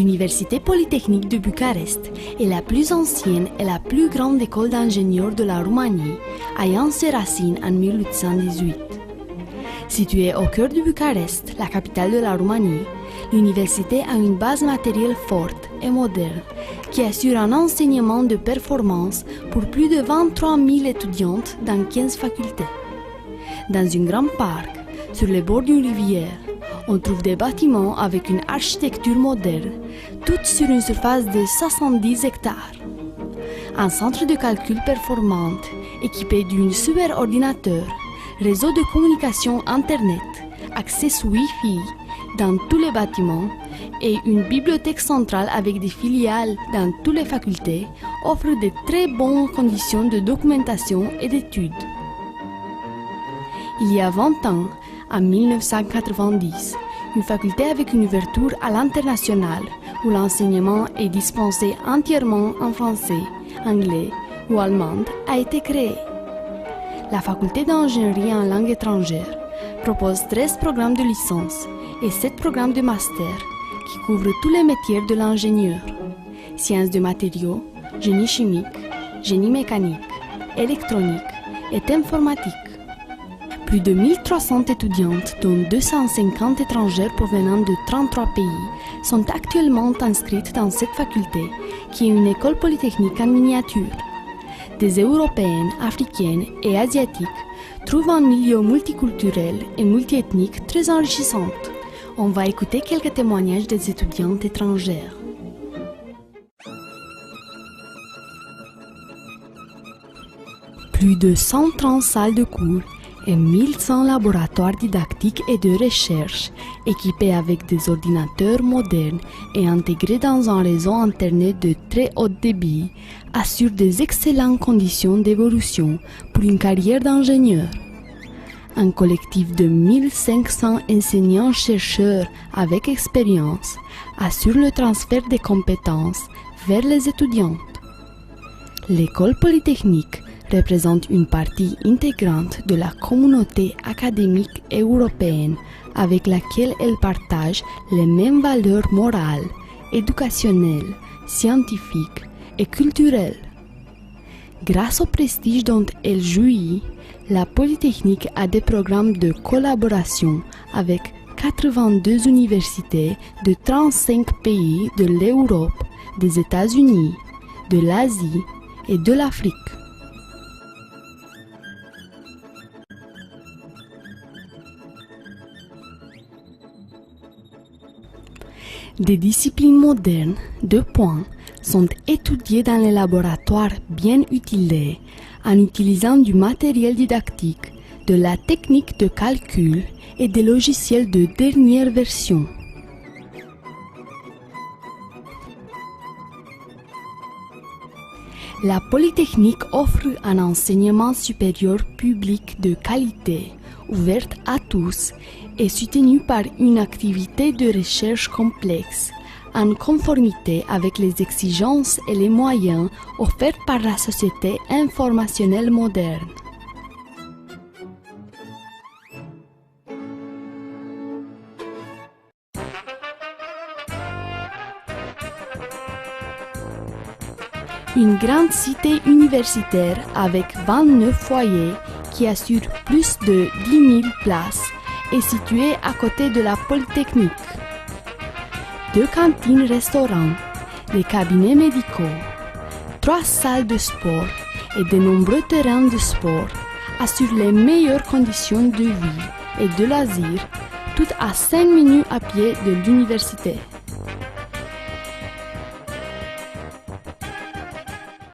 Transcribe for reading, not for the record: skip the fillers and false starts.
L'Université polytechnique de Bucarest est la plus ancienne et la plus grande école d'ingénieurs de la Roumanie, ayant ses racines en 1818. Située au cœur de Bucarest, la capitale de la Roumanie, l'université a une base matérielle forte et moderne qui assure un enseignement de performance pour plus de 23 000 étudiantes dans 15 facultés. Dans un grand parc, sur les bords d'une rivière, on trouve des bâtiments avec une architecture moderne, toutes sur une surface de 70 hectares. Un centre de calcul performant, équipé d'un superordinateur, réseau de communication Internet, accès Wi-Fi dans tous les bâtiments et une bibliothèque centrale avec des filiales dans toutes les facultés offrent de très bonnes conditions de documentation et d'études. Il y a 20 ans, en 1990, une faculté avec une ouverture à l'international où l'enseignement est dispensé entièrement en français, anglais ou allemand a été créée. La faculté d'ingénierie en langue étrangère propose 13 programmes de licence et 7 programmes de master qui couvrent tous les métiers de l'ingénieur: sciences de matériaux, génie chimique, génie mécanique, électronique et informatique. Plus de 1300 étudiantes, dont 250 étrangères provenant de 33 pays, sont actuellement inscrites dans cette faculté, qui est une école polytechnique en miniature. Des Européennes, Africaines et Asiatiques trouvent un milieu multiculturel et multiethnique très enrichissant. On va écouter quelques témoignages des étudiantes étrangères. Plus de 130 salles de cours et 1100 laboratoires didactiques et de recherche équipés avec des ordinateurs modernes et intégrés dans un réseau Internet de très haut débit assurent des excellentes conditions d'évolution pour une carrière d'ingénieur. Un collectif de 1500 enseignants-chercheurs avec expérience assure le transfert des compétences vers les étudiantes. L'école polytechnique représente une partie intégrante de la communauté académique européenne avec laquelle elle partage les mêmes valeurs morales, éducationnelles, scientifiques et culturelles. Grâce au prestige dont elle jouit, la Polytechnique a des programmes de collaboration avec 82 universités de 35 pays de l'Europe, des États-Unis, de l'Asie et de l'Afrique. Des disciplines modernes, de pointe, sont étudiées dans les laboratoires bien utilisés en utilisant du matériel didactique, de la technique de calcul et des logiciels de dernière version. La Polytechnique offre un enseignement supérieur public de qualité, ouvert à tous et soutenu par une activité de recherche complexe, en conformité avec les exigences et les moyens offerts par la société informationnelle moderne. Une grande cité universitaire avec 29 foyers qui assure plus de 10 000 places est située à côté de la Polytechnique. 2 cantines-restaurants, des cabinets médicaux, 3 salles de sport et de nombreux terrains de sport assurent les meilleures conditions de vie et de loisirs, tout à 5 minutes à pied de l'université.